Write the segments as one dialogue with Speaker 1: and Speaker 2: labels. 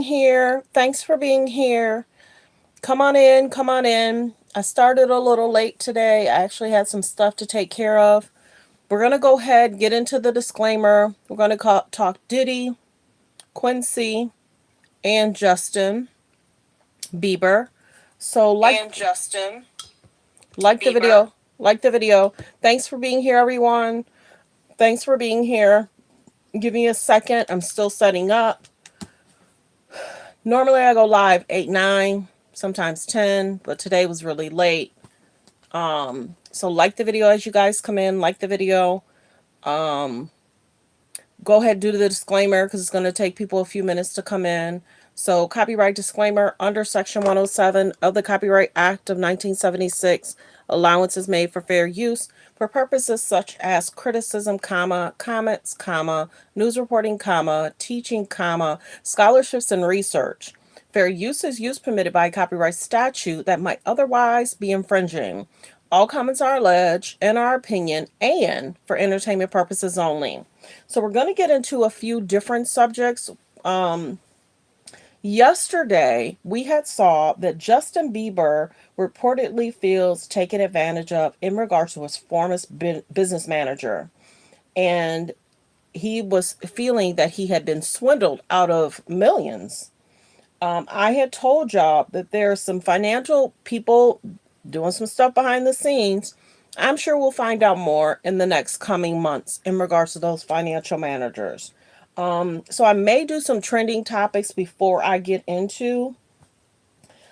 Speaker 1: here. Thanks for being here. Come on in. Come on in. I started a little late today. I actually had some stuff to take care of. We're going to go ahead and get into the disclaimer. We're going to talk Diddy, Quincy, and Justin Bieber. So, like the video. Like the video. Thanks for being here, everyone. Thanks for being here. Give me a second. I'm still setting up. Normally I go live 8, 9, sometimes 10, but today was really late. So like the video as you guys come in, like the video. Um, Go ahead and do the disclaimer because it's going to take people a few minutes to come in. So copyright disclaimer under Section 107 of the Copyright Act of 1976, allowance is made for fair use for purposes such as criticism, comma, comments, comma, news reporting, comma, teaching, comma, scholarships and research. Fair use is use permitted by copyright statute that might otherwise be infringing. All comments are alleged, in our opinion, and for entertainment purposes only. So we're going to get into a few different subjects. Um, Yesterday, we had saw that Justin Bieber reportedly feels taken advantage of in regards to his former business manager. And he was feeling that he had been swindled out of millions. I had told y'all that there are some financial people doing some stuff behind the scenes. I'm sure we'll find out more in the next coming months in regards to those financial managers. So I may do some trending topics before I get into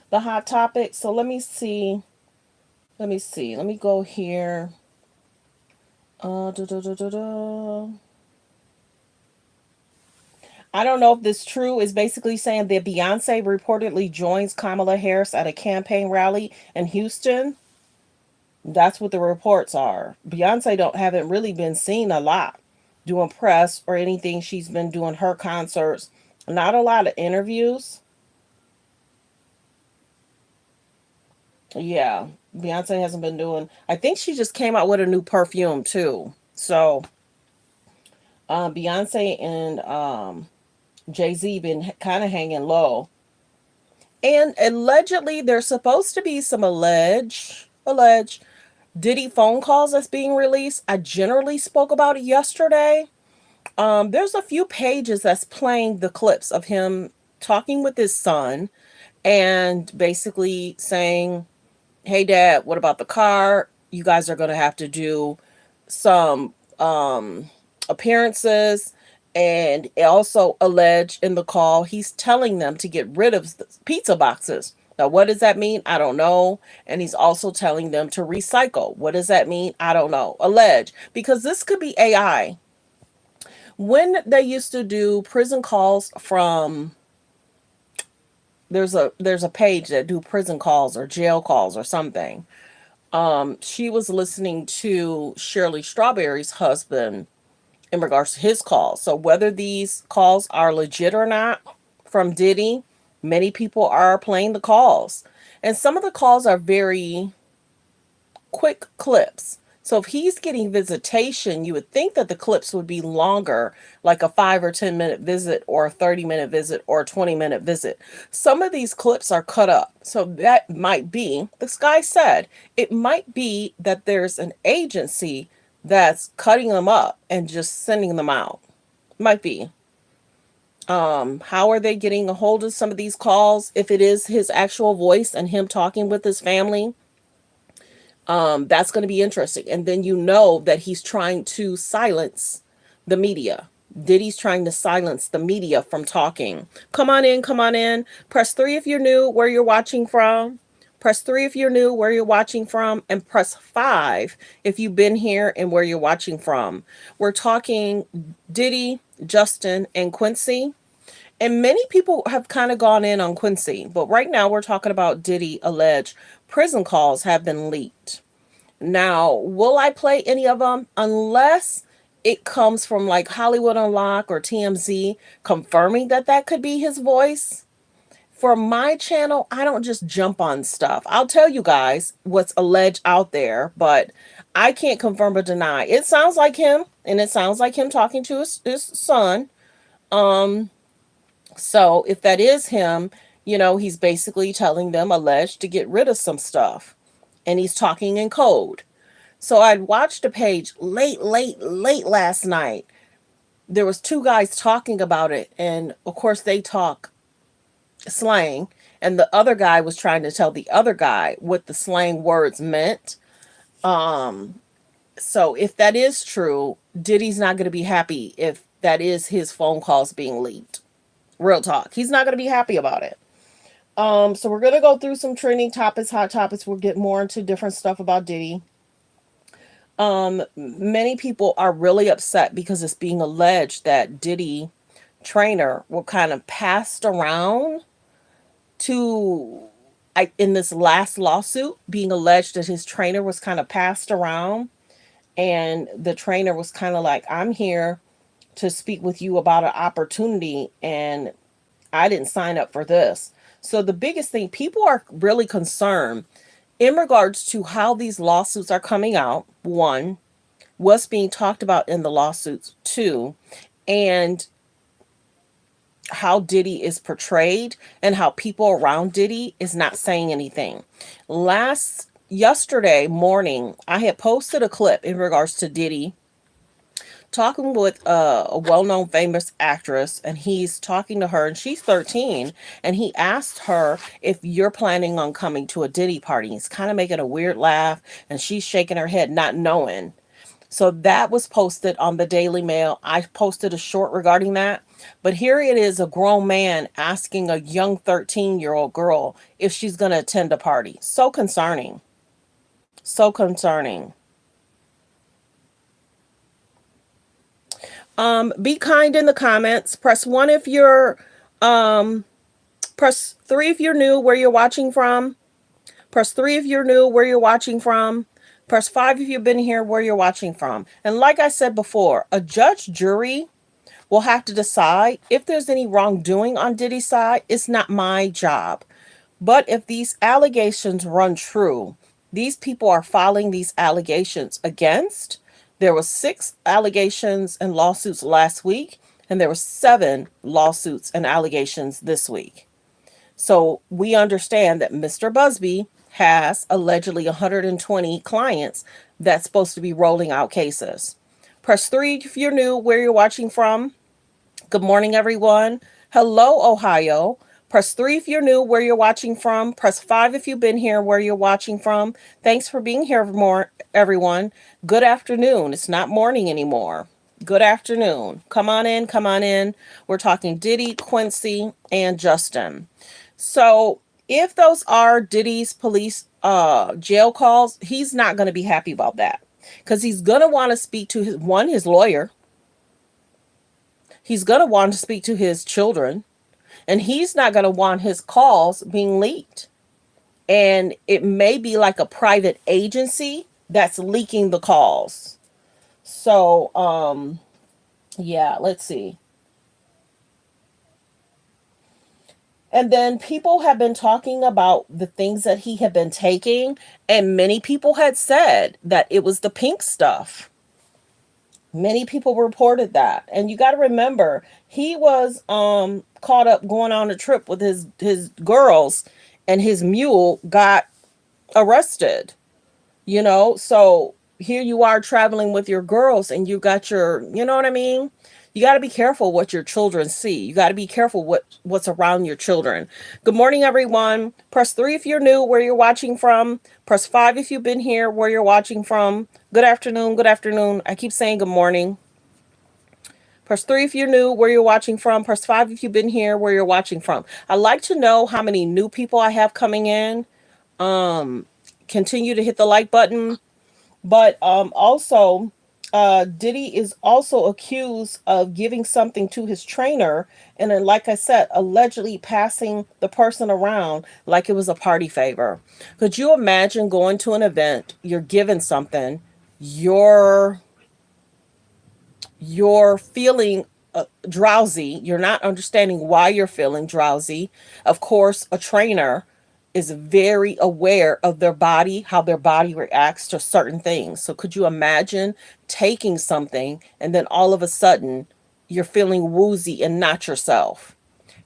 Speaker 1: the hot topic. So let me see. Let me see. Let me go here. Da, da, da, da, da. I don't know if this is true. Is basically saying that Beyonce reportedly joins Kamala Harris at a campaign rally in Houston. That's what the reports are. Beyonce don't haven't really been seen a lot doing press or anything. She's been doing her concerts. Not a lot of interviews. Yeah, Beyonce hasn't been doing. I think she just came out with a new perfume too. So Beyonce and Jay-Z been kind of hanging low. And allegedly, there's supposed to be some alleged Diddy phone calls that's being released. I generally spoke about it yesterday. There's a few pages that's playing the clips of him talking with his son and basically saying, "Hey, Dad, what about the car? You guys are going to have to do some appearances." And also alleged in the call, he's telling them to get rid of the pizza boxes. Now, what does that mean? I don't know. And he's also telling them to recycle. What does that mean? I don't know. Alleged. Because this could be AI. When they used to do prison calls from there's a page that do prison calls or jail calls or something. She was listening to Shirley Strawberry's husband in regards to his calls. So whether these calls are legit or not from Diddy, many people are playing the calls. And some of the calls are very quick clips. So if he's getting visitation, you would think that the clips would be longer, like a 5 or 10 minute visit, or a 30-minute visit, or a 20-minute visit. Some of these clips are cut up. So that might be, this guy said, it might be that there's an agency that's cutting them up and just sending them out. Might be. How are they getting a hold of some of these calls? If it is his actual voice and him talking with his family, that's going to be interesting. And then you know that he's trying to silence the media. Diddy's trying to silence the media from talking. Come on in, come on in. Press 3 if you're new, where you're watching from. Press 3 if you're new, where you're watching from. And press 5 if you've been here and where you're watching from. We're talking Diddy, Justin, and Quincy. And many people have kind of gone in on Quincy, but right now we're talking about Diddy alleged prison calls have been leaked. Now, will I play any of them unless it comes from like Hollywood Unlock or TMZ confirming that that could be his voice? For my channel, I don't just jump on stuff. I'll tell you guys what's alleged out there, but I can't confirm or deny. It sounds like him, and it sounds like him talking to his son. Um, So if that is him, he's basically telling them alleged to get rid of some stuff. And he's talking in code. So I'd watched a page late last night. There was two guys talking about it, and of course they talk slang, and the other guy was trying to tell the other guy what the slang words meant. So if that is true, Diddy's not going to be happy if that is his phone calls being leaked. Real talk. He's not going to be happy about it. So we're gonna go through some trending topics, hot topics. We'll get more into different stuff about Diddy. Many people are really upset because it's being alleged that Diddy trainer were kind of passed around to in this last lawsuit, being alleged that his trainer was kind of passed around, and the trainer was kind of like, I'm here to speak with you about an opportunity, and I didn't sign up for this. So the biggest thing, people are really concerned in regards to how these lawsuits are coming out. One, what's being talked about in the lawsuits. Two, and how Diddy is portrayed and how people around Diddy is not saying anything. Yesterday morning, I had posted a clip in regards to Diddy talking with a well-known famous actress, and he's talking to her, and she's 13, and he asked her if you're planning on coming to a Diddy party. He's kind of making a weird laugh, and she's shaking her head not knowing. So that was posted on the Daily Mail. I posted a short regarding that, but here it is, a grown man asking a young 13-year-old girl if she's going to attend a party. So concerning. So concerning. Be kind in the comments. Press 1 if you're press 3 if you're new, where you're watching from. Press 3 if you're new, where you're watching from. Press 5 if you've been here, where you're watching from. And like I said before, a judge jury will have to decide if there's any wrongdoing on Diddy's side. It's not my job. But if these allegations run true, these people are filing these allegations against. There were 6 allegations and lawsuits last week, and there were 7 lawsuits and allegations this week. So we understand that Mr. Busby has allegedly 120 clients that's supposed to be rolling out cases. Press 3 if you're new, where you're watching from. Good morning, everyone. Hello, Ohio. Press 3 if you're new, where you're watching from. Press 5 if you've been here, where you're watching from. Thanks for being here, everyone. Good afternoon. It's not morning anymore. Good afternoon. Come on in, come on in. We're talking Diddy, Quincy, and Justin. So if those are Diddy's police jail calls, he's not going to be happy about that, because he's going to want to speak to his lawyer. He's going to want to speak to his children, and he's not going to want his calls being leaked. And it may be like a private agency that's leaking the calls. So, yeah, let's see. And then people have been talking about the things that he had been taking, and many people had said that it was the pink stuff. Many people reported that. And you got to remember, he was caught up going on a trip with his girls, and his mule got arrested. So here you are traveling with your girls, and you got you know what I mean? You got to be careful what your children see. You got to be careful what's around your children. Good morning, everyone. Press 3 if you're new, where you're watching from. Press 5 if you've been here, where you're watching from. Good afternoon. Good afternoon. I keep saying good morning. Press 3 if you're new, where you're watching from. Press 5 if you've been here, where you're watching from. I'd like to know how many new people I have coming in. Continue to hit the like button. But also, Diddy is also accused of giving something to his trainer, and then, like I said, allegedly passing the person around like it was a party favor. Could you imagine going to an event, you're given something, you're feeling drowsy, you're not understanding why you're feeling drowsy. Of course, a trainer is very aware of their body, how their body reacts to certain things. So could you imagine taking something and then all of a sudden you're feeling woozy and not yourself?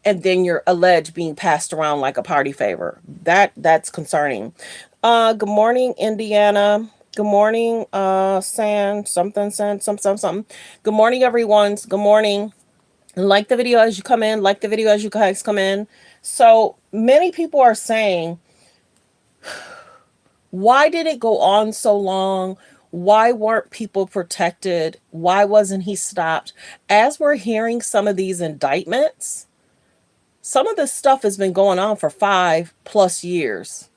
Speaker 1: and then you're alleged being passed around like a party favor. That's concerning. Good morning, Indiana. Good morning, something. Good morning, everyone. Good morning. Like the video as you come in. Like the video as you guys come in. So many people are saying, why did it go on so long? Why weren't people protected? Why wasn't he stopped? As we're hearing some of these indictments, some of this stuff has been going on for 5+ years.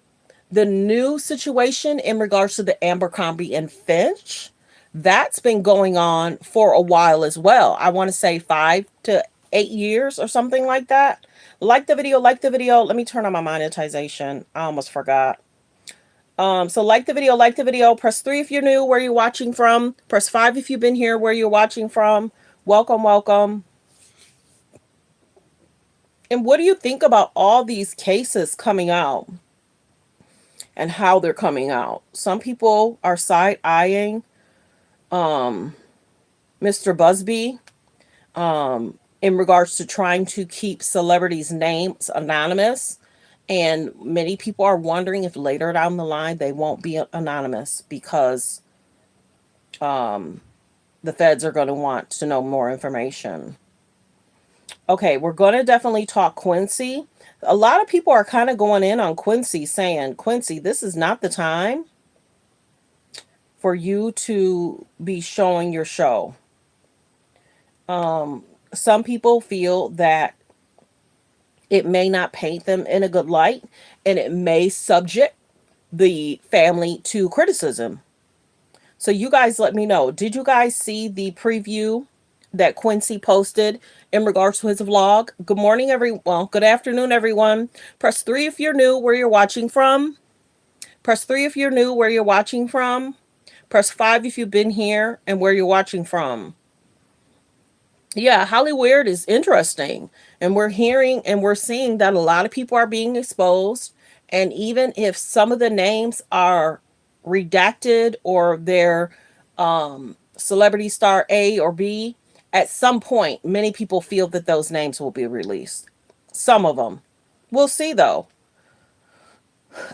Speaker 1: The new situation in regards to the Abercrombie and Finch, that's been going on for a while as well. I want to say 5 to 8 years or something like that. Like the video, like the video. Let me turn on my monetization. I almost forgot. So like the video, press 3 if you're new, where you're watching from. Press 5 if you've been here, where you're watching from. Welcome, welcome. And what do you think about all these cases coming out and how they're coming out? Some people are side eyeing Mr. Busby in regards to trying to keep celebrities' names anonymous. And many people are wondering if later down the line they won't be anonymous because the feds are going to want to know more information. Okay, we're going to definitely talk Quincy. A lot of people are kind of going in on Quincy, saying, Quincy, this is not the time for you to be showing your show. Some people feel that it may not paint them in a good light, and it may subject the family to criticism. So you guys let me know. Did you guys see the preview that Quincy posted in regards to his vlog? Good morning, good afternoon, everyone. Press 3 if you're new, where you're watching from. Press 3 if you're new, where you're watching from. Press 5 if you've been here and where you're watching from. Yeah, Hollywood is interesting. And we're hearing and we're seeing that a lot of people are being exposed. And even if some of the names are redacted or they're celebrity star A or B, at some point, many people feel that those names will be released. Some of them. We'll see, though.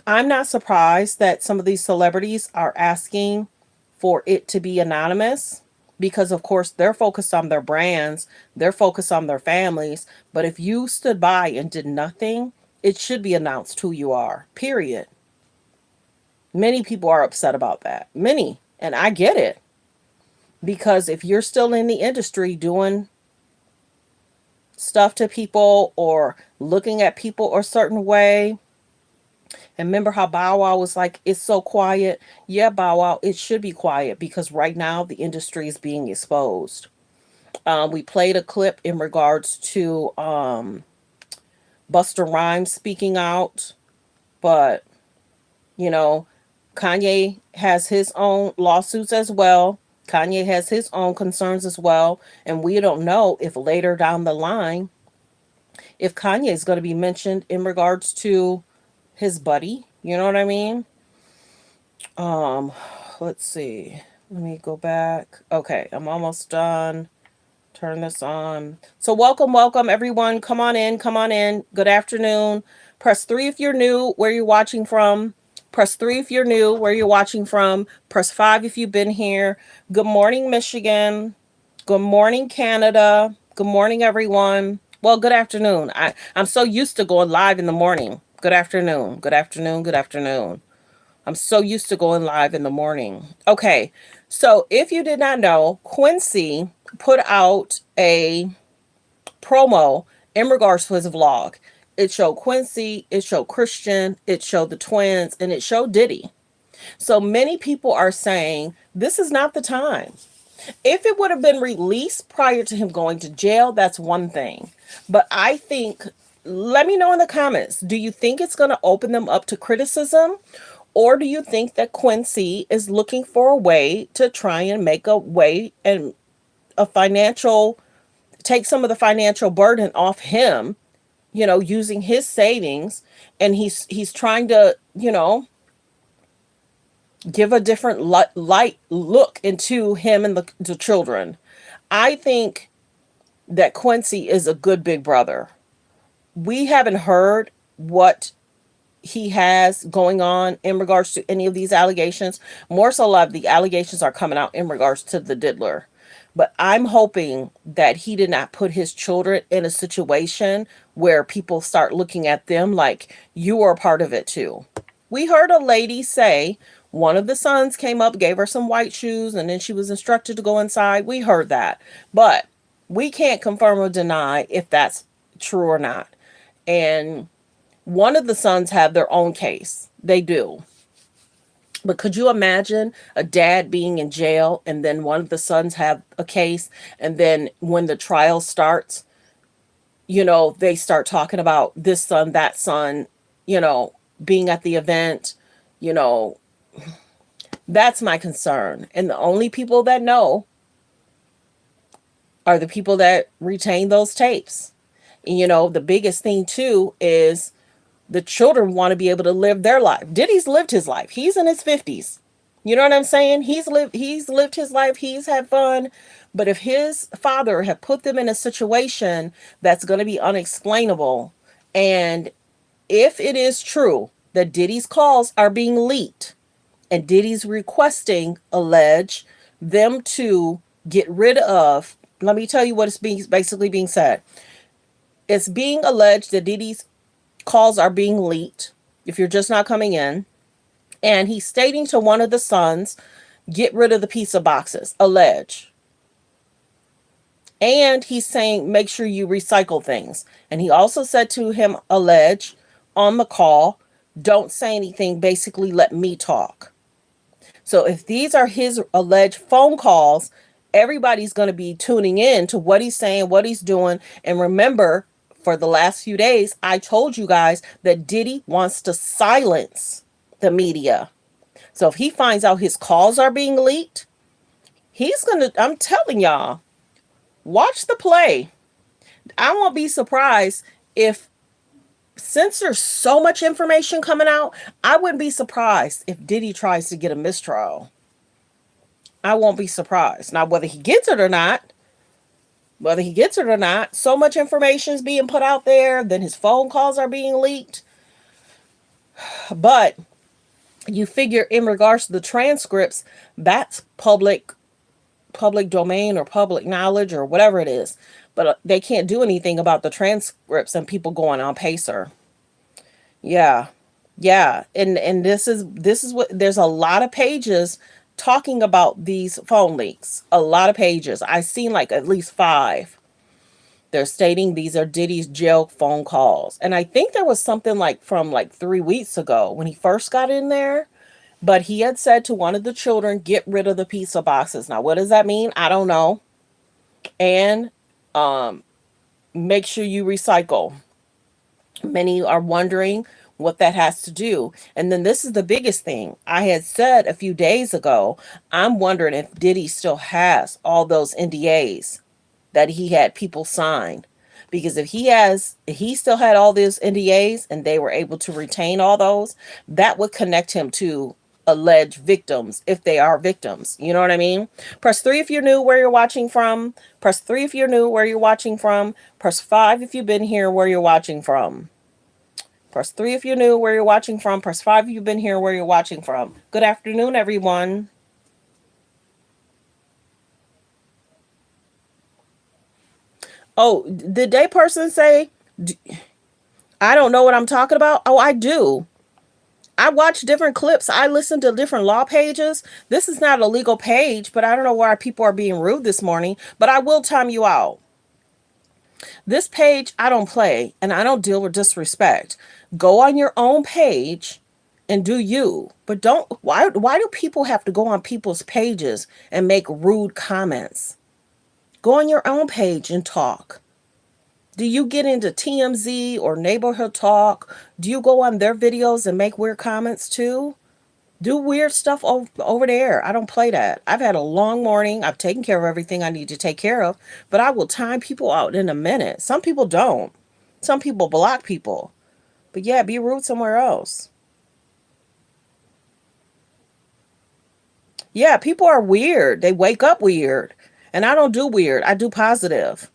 Speaker 1: I'm not surprised that some of these celebrities are asking for it to be anonymous because, of course, they're focused on their brands, they're focused on their families. But if you stood by and did nothing, it should be announced who you are, period. Many people are upset about that. Many. And I get it. Because if you're still in the industry doing stuff to people or looking at people a certain way, and remember how Bow Wow was like, it's so quiet. Yeah, Bow Wow, it should be quiet because right now the industry is being exposed. We played a clip in regards to Busta Rhymes speaking out, but you know, Kanye has his own lawsuits as well. Kanye has his own concerns as well, and we don't know if later down the line, if Kanye is going to be mentioned in regards to his buddy. You know what I mean? Um, let's see. Let me go back. Okay, I'm almost done. Turn this on. So welcome, welcome everyone. Come on in, come on in. Good afternoon. Press 3 if you're new, where you're watching from. Press 3 if you're new, where you're watching from. Press 5 if you've been here. Good morning, Michigan. Good morning, Canada. Good morning, everyone. Well, good afternoon. I'm so used to going live in the morning. Good afternoon. Good afternoon. Good afternoon. I'm so used to going live in the morning. Okay. So if you did not know, Quincy put out a promo in regards to his vlog. It showed Quincy, it showed Christian, it showed the twins, and it showed Diddy. So many people are saying this is not the time. If it would have been released prior to him going to jail, that's one thing. But I think, let me know in the comments, do you think it's going to open them up to criticism? Or do you think that Quincy is looking for a way to try and make a way and a financial, take some of the financial burden off him, using his savings, and he's trying to, give a different light look into him and the children. I think that Quincy is a good big brother. We haven't heard what he has going on in regards to any of these allegations. More so, a lot of the allegations are coming out in regards to the diddler. But I'm hoping that he did not put his children in a situation where people start looking at them like you are a part of it too. We heard a lady say one of the sons came up, gave her some white shoes, and then she was instructed to go inside. We heard that. But we can't confirm or deny if that's true or not. And one of the sons have their own case. They do. But could you imagine a dad being in jail and then one of the sons have a case, and then when the trial starts, they start talking about this son, that son, you know, being at the event, you know, that's my concern. And the only people that know are the people that retain those tapes. And, the biggest thing too is the children want to be able to live their life. Diddy's lived his life. He's in his 50s. You know what I'm saying? He's lived his life. He's had fun. But if his father had put them in a situation that's going to be unexplainable, and if it is true that Diddy's calls are being leaked and Diddy's requesting, allege them to get rid of, let me tell you what is basically being said. It's being alleged that Diddy's calls are being leaked, if you're just not coming in, and he's stating to one of the sons, get rid of the pizza boxes, allege. And he's saying, make sure you recycle things. And he also said to him, allege, on the call, don't say anything, basically let me talk. So if these are his alleged phone calls, everybody's going to be tuning in to what he's saying, what he's doing. And remember, for the last few days, I told you guys that Diddy wants to silence the media. So if he finds out his calls are being leaked, he's going to, I'm telling y'all, watch the play. I won't be surprised if, since there's so much information coming out, I wouldn't be surprised if Diddy tries to get a mistrial. I won't be surprised. Now, whether he gets it or not, so much information is being put out there, then his phone calls are being leaked. But you figure in regards to the transcripts, that's public domain or public knowledge or whatever it is. But they can't do anything about the transcripts and people going on Pacer. Yeah. Yeah. And this is what, there's a lot of pages talking about these phone leaks. A lot of pages. I've seen like at least 5. They're stating these are Diddy's jail phone calls. And I think there was something like from like 3 weeks ago when he first got in there. But he had said to one of the children, get rid of the pizza boxes. Now, what does that mean? I don't know. And make sure you recycle. Many are wondering what that has to do. And then this is the biggest thing. I had said a few days ago, I'm wondering if Diddy still has all those NDAs that he had people sign. Because if he still had all those NDAs and they were able to retain all those, that would connect him to alleged victims if they are victims. You know what I mean? Press 3 if you're new, where you're watching from. Press 3 if you're new, where you're watching from. Press 5 if you've been here, where you're watching from. Press 3 if you're new, where you're watching from. Press 5 if you've been here, where you're watching from. Good afternoon, everyone. Oh, did they person say, I don't know what I'm talking about? Oh, I do. I watch different clips. I listen to different law pages. This is not a legal page, but I don't know why people are being rude this morning. But I will time you out. This page, I don't play and I don't deal with disrespect. Go on your own page and do you. But don't, why do people have to go on people's pages and make rude comments? Go on your own page and talk. Do you get into TMZ or Neighborhood Talk? Do you go on their videos and make weird comments too? Do weird stuff over there. I don't play that. I've had a long morning. I've taken care of everything I need to take care of, but I will time people out in a minute. Some people don't. Some people block people. But yeah, be rude somewhere else. Yeah, people are weird. They wake up weird. And I don't do weird. I do positive.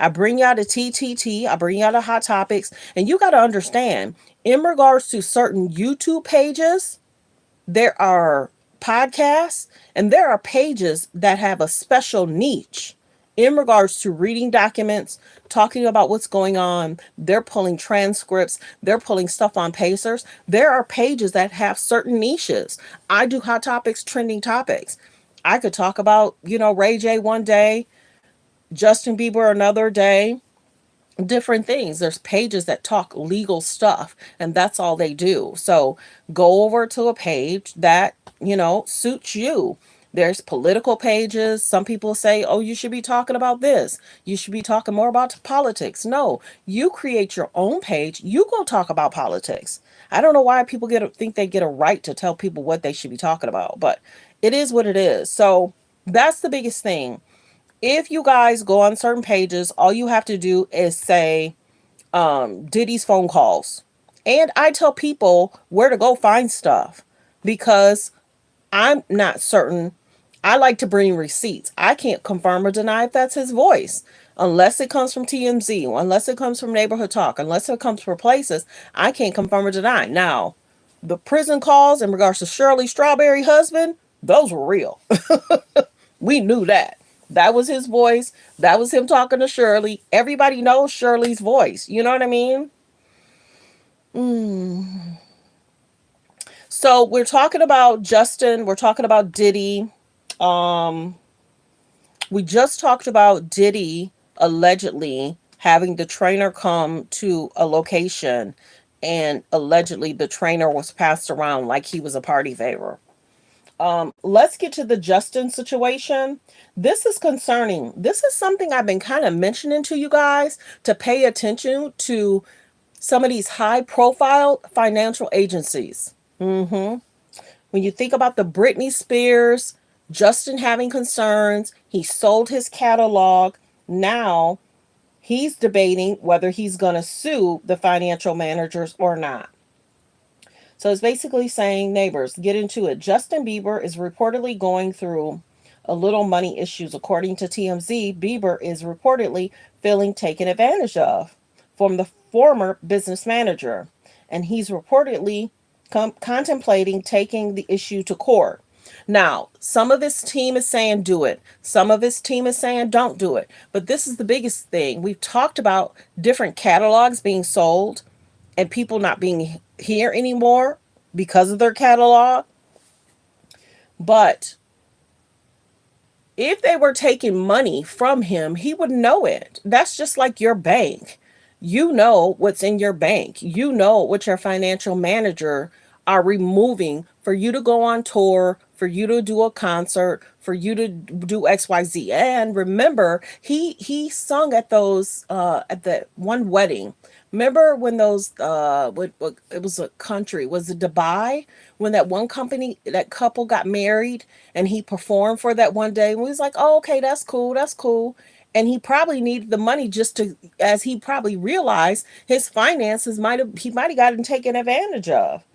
Speaker 1: I bring you out a TTT, I bring you out a hot topics, and you got to understand, in regards to certain YouTube pages, there are podcasts and there are pages that have a special niche in regards to reading documents, talking about what's going on. They're pulling transcripts, they're pulling stuff on Pacers. There are pages that have certain niches. I do hot topics, trending topics. I could talk about, Ray J one day, Justin Bieber another day, different things. There's pages that talk legal stuff, and that's all they do. So go over to a page that, suits you. There's political pages. Some people say, oh, you should be talking about this. You should be talking more about politics. No, you create your own page. You go talk about politics. I don't know why people think they get a right to tell people what they should be talking about, but it is what it is. So that's the biggest thing. If you guys go on certain pages, all you have to do is say Diddy's phone calls. And I tell people where to go find stuff because I'm not certain. I like to bring receipts. I can't confirm or deny if that's his voice. Unless it comes from TMZ, unless it comes from Neighborhood Talk, unless it comes from places, I can't confirm or deny. Now, the prison calls in regards to Shirley Strawberry husband, those were real. We knew that. That was his voice. That was him talking to Shirley. Everybody knows Shirley's voice. You know what I mean? Mm. So we're talking about Justin. We're talking about Diddy. Um, we just talked about Diddy allegedly having the trainer come to a location, and allegedly the trainer was passed around like he was a party favor. Let's get to the Justin situation. This is concerning. This is something I've been kind of mentioning to you guys to pay attention to some of these high profile financial agencies. When you think about the Britney Spears, Justin having concerns, he sold his catalog. Now he's debating whether he's going to sue the financial managers or not. So it's basically saying, neighbors, get into it. Justin Bieber is reportedly going through a little money issues. According to TMZ, Bieber is reportedly feeling taken advantage of from the former business manager. And he's reportedly contemplating taking the issue to court. Now, some of his team is saying do it. Some of his team is saying don't do it. But this is the biggest thing. We've talked about different catalogs being sold and people not being here anymore because of their catalog. But if they were taking money from him, he would know it. That's just like your bank. You know what's in your bank. You know what your financial manager are removing for you to go on tour, for you to do a concert, for you to do XYZ. And remember, he sung at those at the one wedding. Remember when those what it was a country, was it Dubai, when that one company, that couple got married and he performed for that one day and we was like, oh, okay, that's cool, that's cool. And he probably needed the money just to, as he probably realized his finances he might have gotten taken advantage of.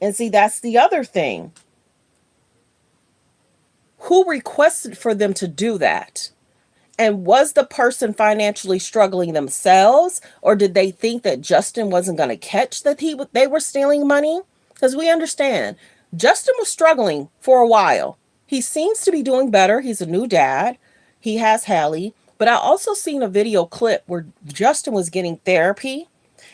Speaker 1: And see, that's the other thing. Who requested for them to do that? And was the person financially struggling themselves, or did they think that Justin wasn't going to catch that they were stealing money? Because we understand Justin was struggling for a while. He seems to be doing better. He's a new dad. He has Hallie. But I also seen a video clip where Justin was getting therapy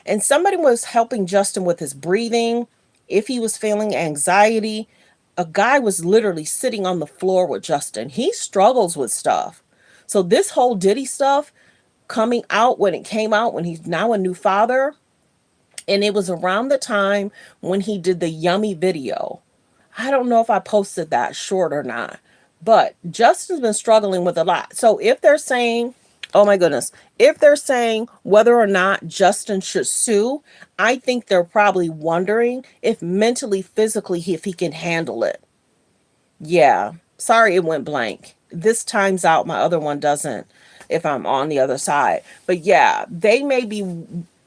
Speaker 1: and somebody was helping Justin with his breathing. If he was feeling anxiety, a guy was literally sitting on the floor with Justin. He struggles with stuff. So this whole Diddy stuff coming out when it came out, when he's now a new father, and it was around the time when he did the Yummy video. I don't know if I posted that short or not, but Justin's been struggling with a lot. So if they're saying, oh my goodness, if they're saying whether or not Justin should sue, I think they're probably wondering if mentally, physically, if he can handle it. Yeah, sorry it went blank. This times out, my other one doesn't if I'm on the other side. But yeah, they may be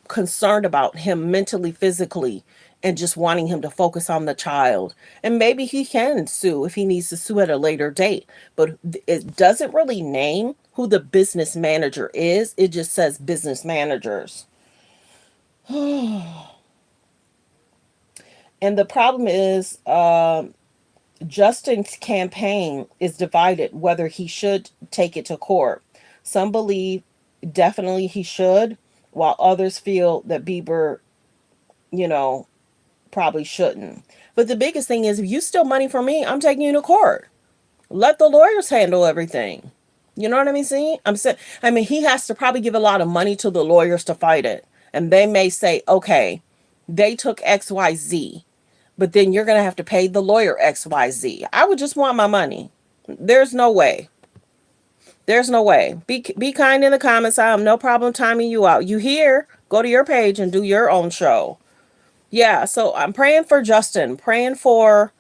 Speaker 1: concerned about him mentally, physically, and just wanting him to focus on the child. And maybe he can sue if he needs to sue at a later date. But it doesn't really name who the business manager is. It just says business managers. And the problem is, Justin's campaign is divided whether he should take it to court. Some believe definitely he should, while others feel that Bieber, you know, probably shouldn't. But the biggest thing is, if you steal money from me, I'm taking you to court. Let the lawyers handle everything. You know what I mean? See, I'm saying, I mean, he has to probably give a lot of money to the lawyers to fight it, and they may say, okay, they took X, Y, Z, but then you're gonna have to pay the lawyer X, Y, Z. I would just want my money. There's no way. There's no way. Be kind in the comments. I have no problem timing you out. You here? Go to your page and do your own show. Yeah. So I'm praying for Justin. Praying for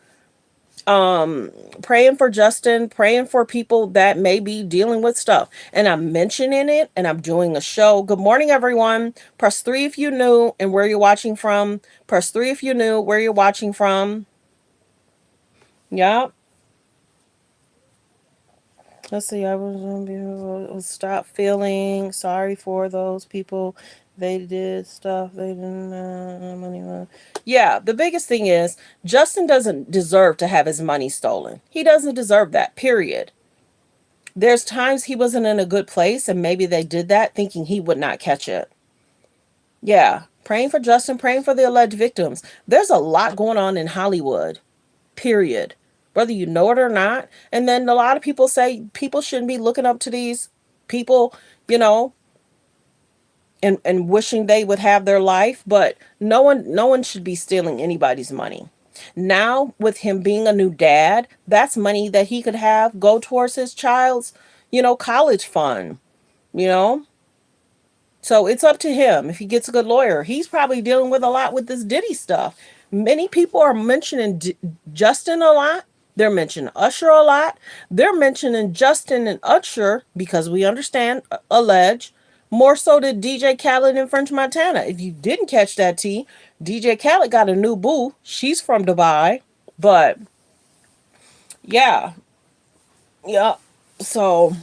Speaker 1: Justin, praying for people that may be dealing with stuff. And I'm mentioning it and I'm doing a show. Good morning, everyone. Press 3 if you new and where you're watching from. Press 3 if you new where you're watching from. Yeah. Let's see. I was stop feeling sorry for those people. They did stuff they didn't money. Yeah, the biggest thing is Justin doesn't deserve to have his money stolen. He doesn't deserve that. Period. There's times he wasn't in a good place and maybe they did that thinking he would not catch it. Yeah, praying for Justin, praying for the alleged victims. There's a lot going on in Hollywood. Period. Whether you know it or not. And then a lot of people say people shouldn't be looking up to these people, you know, and wishing they would have their life, but no one should be stealing anybody's money. Now with him being a new dad, that's money that he could have go towards his child's, college fund, you know? So it's up to him if he gets a good lawyer. He's probably dealing with a lot with this Diddy stuff. Many people are mentioning Justin a lot. They're mentioning Usher a lot. They're mentioning Justin and Usher because we understand, allege, more so than DJ Khaled and French Montana. If you didn't catch that tea, DJ Khaled got a new boo. She's from Dubai. But yeah, yeah. So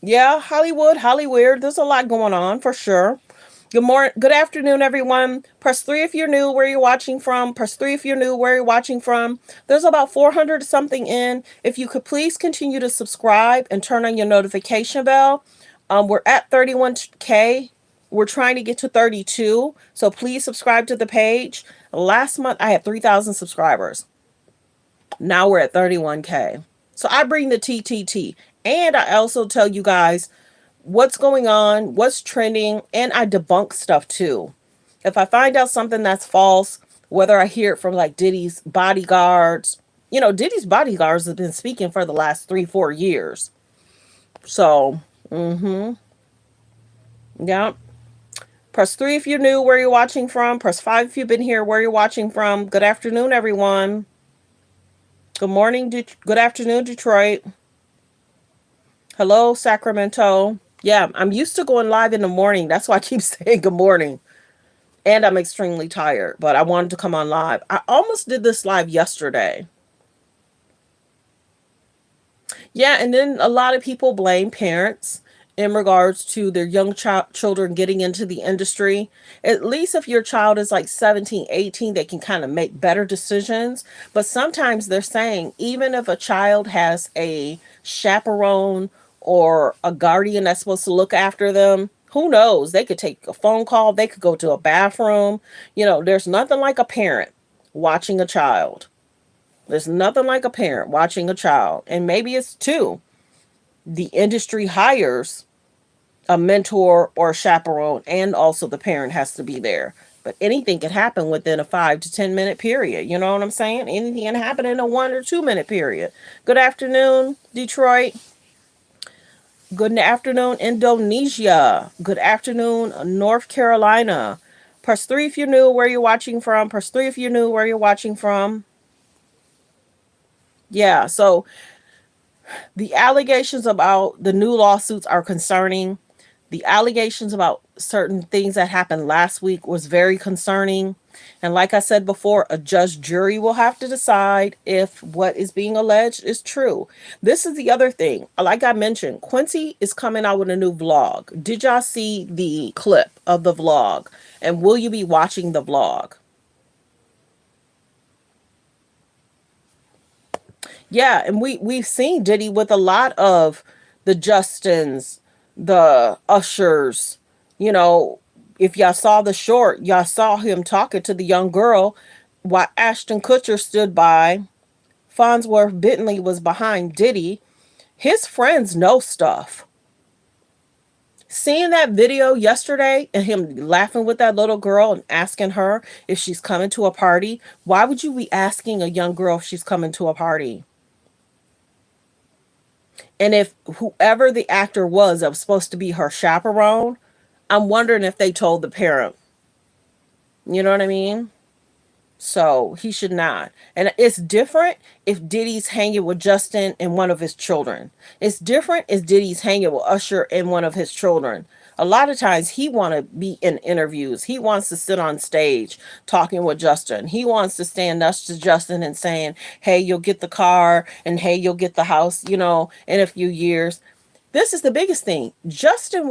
Speaker 1: yeah, Hollywood. There's a lot going on for sure. Good morning, good afternoon, everyone. Press 3 if you're new, where you're watching from. Press 3 if you're new, where you're watching from. There's about 400 something in. If you could please continue to subscribe and turn on your notification bell. We're at 31K. We're trying to get to 32. So please subscribe to the page. Last month, I had 3,000 subscribers. Now we're at 31K. So I bring the TTT. And I also tell you guys what's going on, what's trending, and I debunk stuff too. If I find out something that's false, whether I hear it from like Diddy's bodyguards, Diddy's bodyguards have been speaking for the last 3-4 years. So, yeah. Press 3 if you're new, where you're watching from. Press 5 if you've been here, where you're watching from. Good afternoon, everyone. Good morning, good afternoon, Detroit. Hello, Sacramento. Yeah, I'm used to going live in the morning. That's why I keep saying good morning. And I'm extremely tired, but I wanted to come on live. I almost did this live yesterday. Yeah, and then a lot of people blame parents in regards to their young children getting into the industry. At least if your child is like 17, 18, they can kind of make better decisions. But sometimes they're saying even if a child has a chaperone or a guardian that's supposed to look after them, who knows? They could take a phone call, they could go to a bathroom. There's nothing like a parent watching a child. There's nothing like a parent watching a child. And maybe it's two. The industry hires a mentor or a chaperone, and also the parent has to be there. But anything can happen within a 5 to 10 minute period. You know what I'm saying? Anything can happen in a 1 or 2 minute period. Good afternoon, Detroit. Good afternoon, Indonesia. Good afternoon, North Carolina. Press 3 if you're new, where you're watching from. Press 3 if you're new, where you're watching from. Yeah, so the allegations about the new lawsuits are concerning. The allegations about certain things that happened last week was very concerning. And like I said before, a judge jury will have to decide if what is being alleged is true. This is the other thing. Like I mentioned, Quincy is coming out with a new vlog. Did y'all see the clip of the vlog? And will you be watching the vlog? Yeah, and we've seen Diddy with a lot of the Justins, the Ushers. You know, if y'all saw the short, y'all saw him talking to the young girl while Ashton Kutcher stood by. Farnsworth Bentley was behind Diddy. His friends know stuff. Seeing that video yesterday and him laughing with that little girl and asking her if she's coming to a party, why would you be asking a young girl if she's coming to a party? And if whoever the actor was that was supposed to be her chaperone, I'm wondering if they told the parent. You know what I mean? So he should not. And it's different if Diddy's hanging with Justin and one of his children. It's different if Diddy's hanging with Usher and one of his children. A lot of times he want to be in interviews. He wants to sit on stage talking with Justin. He wants to stand next to Justin and saying, hey, you'll get the car and hey, you'll get the house, in a few years. This is the biggest thing. Justin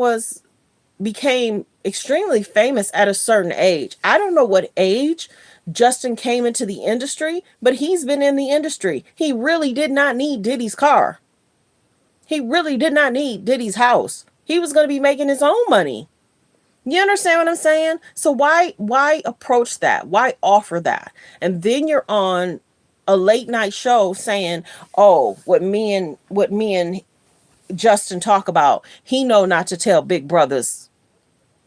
Speaker 1: became extremely famous at a certain age. I don't know what age Justin came into the industry, but he's been in the industry. He really did not need Diddy's car. He really did not need Diddy's house. He was going to be making his own money. You understand what I'm saying? So why approach that? Why offer that? And then you're on a late night show saying, "Oh, what me and Justin talk about, he know not to tell Big Brother's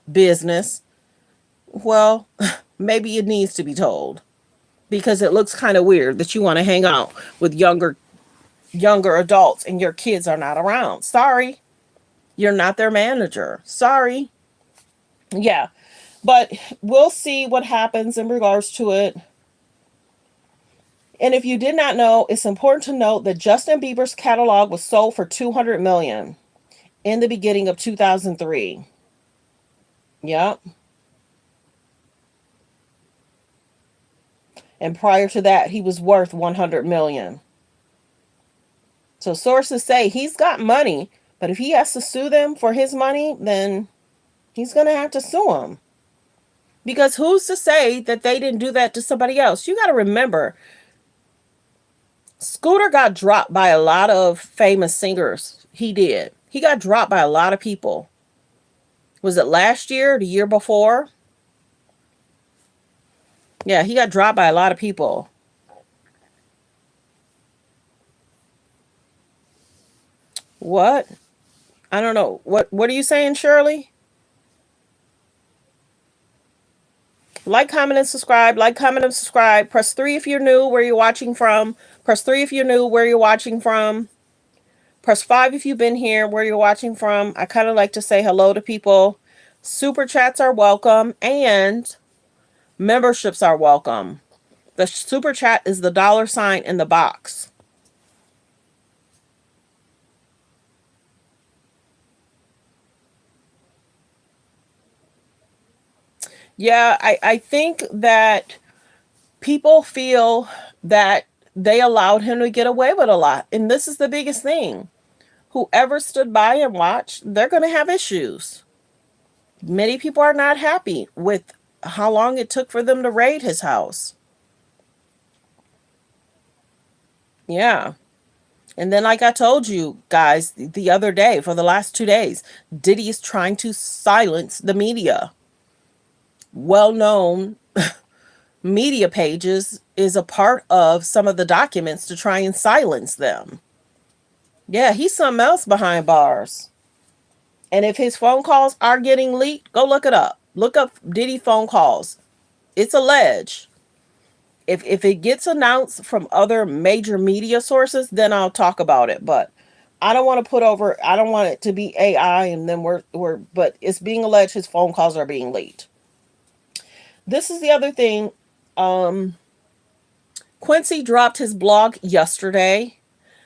Speaker 1: business." Well, maybe it needs to be told because it looks kind of weird that you want to hang out with younger adults and your kids are not around. Sorry, you're not their manager. Sorry. Yeah, but we'll see what happens in regards to it. And if you did not know, it's important to note that Justin Bieber's catalog was sold for 200 million in the beginning of 2003. Yep. And prior to that, he was worth 100 million. So sources say he's got money, but if he has to sue them for his money, then he's going to have to sue them. Because who's to say that they didn't do that to somebody else? You got to remember, Scooter got dropped by a lot of famous singers. He did. He got dropped by a lot of people. Was it last year, the year before? Yeah, he got dropped by a lot of people. What? I don't know. What are you saying, Shirley? Like, comment, and subscribe. Like, comment, and subscribe. Press 3 if you're new, where you're watching from. Press 3 if you're new, where you're watching from. Press 5 if you've been here, where you're watching from. I kind of like to say hello to people. Super chats are welcome, and memberships are welcome. The super chat is the $ in the box. Yeah, I think that people feel that they allowed him to get away with a lot. And this is the biggest thing. Whoever stood by and watched, they're going to have issues. Many people are not happy with how long it took for them to raid his house. Yeah. And then, like I told you guys the other day, for the last 2 days, Diddy is trying to silence the media. Well known media pages is a part of some of the documents to try and silence them. Yeah, he's something else behind bars. And if his phone calls are getting leaked, go look it up. Look up Diddy phone calls. It's alleged. If it gets announced from other major media sources, then I'll talk about it. But I don't want it to be AI and then but it's being alleged his phone calls are being leaked. This is the other thing. Quincy dropped his blog yesterday.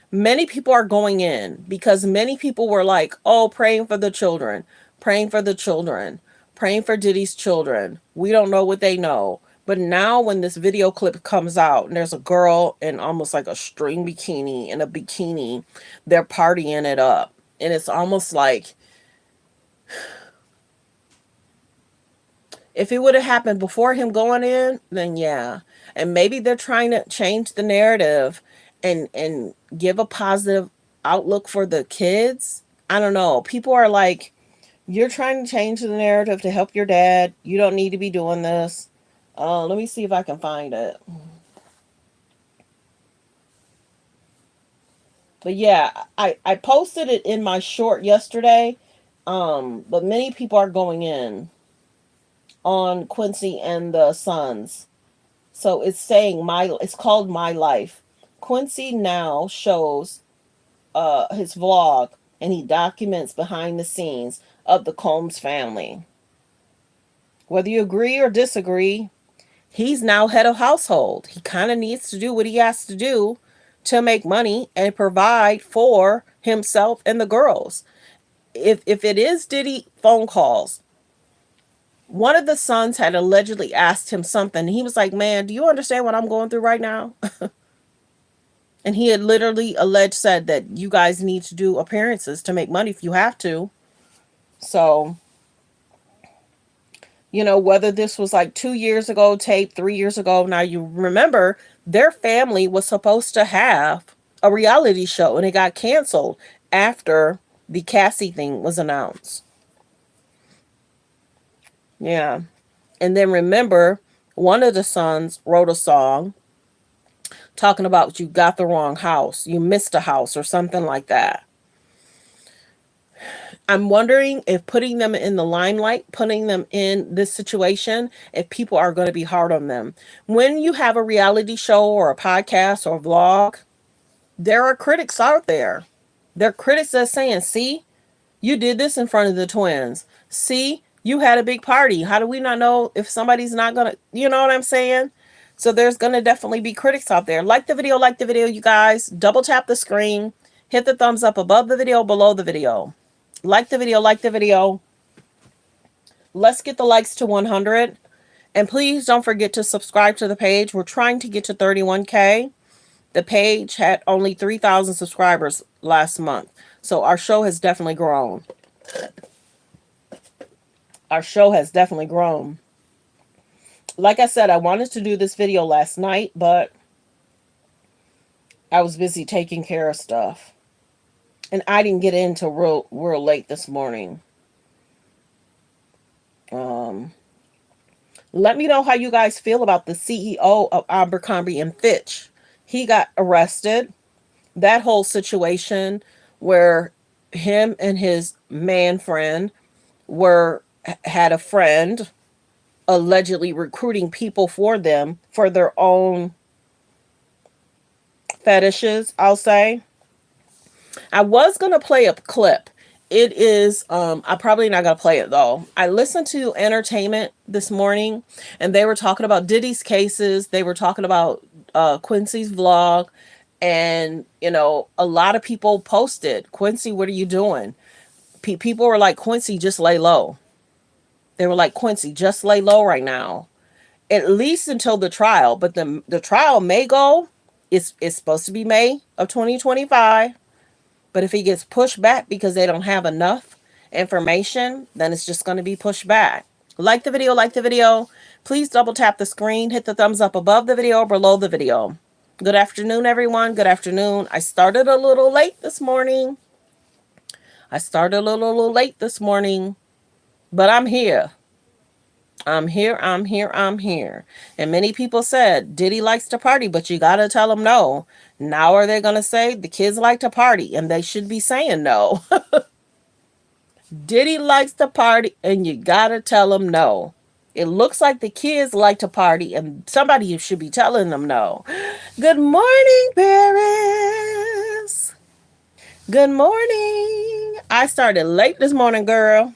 Speaker 1: Many people are going in because many people were like, oh, praying for the children, praying for the children, praying for Diddy's children. We don't know what they know. But now when this video clip comes out and there's a girl in almost like a string bikini, in a bikini, they're partying it up. And it's almost like, if it would have happened before him going in, then yeah. And maybe they're trying to change the narrative and give a positive outlook for the kids. I don't know. People are like, you're trying to change the narrative to help your dad. You don't need to be doing this. Let me see if I can find it. But yeah, I posted it in my short yesterday. But many people are going in on Quincy and the Sons. So it's saying it's called My Life. Quincy now shows his vlog and he documents behind the scenes of the Colmes family. Whether you agree or disagree, he's now head of household. He kind of needs to do what he has to do to make money and provide for himself and the girls. If it is Diddy phone calls, one of the sons had allegedly asked him something. He was like, "Man, do you understand what I'm going through right now?" And he had literally alleged said that you guys need to do appearances to make money if you have to. So, whether this was like 2 years ago, tape 3 years ago. Now you remember their family was supposed to have a reality show and it got canceled after the Cassie thing was announced. Yeah. And then remember, one of the sons wrote a song talking about you got the wrong house, you missed a house or something like that. I'm wondering if putting them in the limelight, putting them in this situation, if people are going to be hard on them. When you have a reality show or a podcast or a vlog, there are critics out there. There are critics that are saying, see, you did this in front of the twins. See, you had a big party. How do we not know if somebody's not going to, you know what I'm saying? So there's going to definitely be critics out there. Like the video, you guys. Double tap the screen. Hit the thumbs up above the video, below the video. Like the video. Let's get the likes to 100. And please don't forget to subscribe to the page. We're trying to get to 31K. The page had only 3,000 subscribers last month. So our show has definitely grown. Like I said, I wanted to do this video last night, but I was busy taking care of stuff. And I didn't get in till real late this morning. Let me know how you guys feel about the CEO of Abercrombie and Fitch. He got arrested. That whole situation where him and his man friend had a friend allegedly recruiting people for them for their own fetishes, I'll say. I was going to play a clip. It is, I'm probably not going to play it though. I listened to Entertainment this morning and they were talking about Diddy's cases. They were talking about Quincy's vlog. And, a lot of people posted, Quincy, what are you doing? People were like, Quincy, just lay low. They were like, Quincy, just lay low right now. At least until the trial. But the trial may go. It's supposed to be May of 2025. But if he gets pushed back because they don't have enough information, then it's just going to be pushed back. Like the video. Please double tap the screen. Hit the thumbs up above the video or below the video. Good afternoon, everyone. Good afternoon. I started a little late this morning. But I'm here. I'm here. And many people said Diddy likes to party, but you got to tell them no. Now are they going to say the kids like to party? And they should be saying no. Diddy likes to party and you got to tell them no. It looks like the kids like to party and somebody should be telling them no. Good morning, Paris. Good morning. I started late this morning, girl.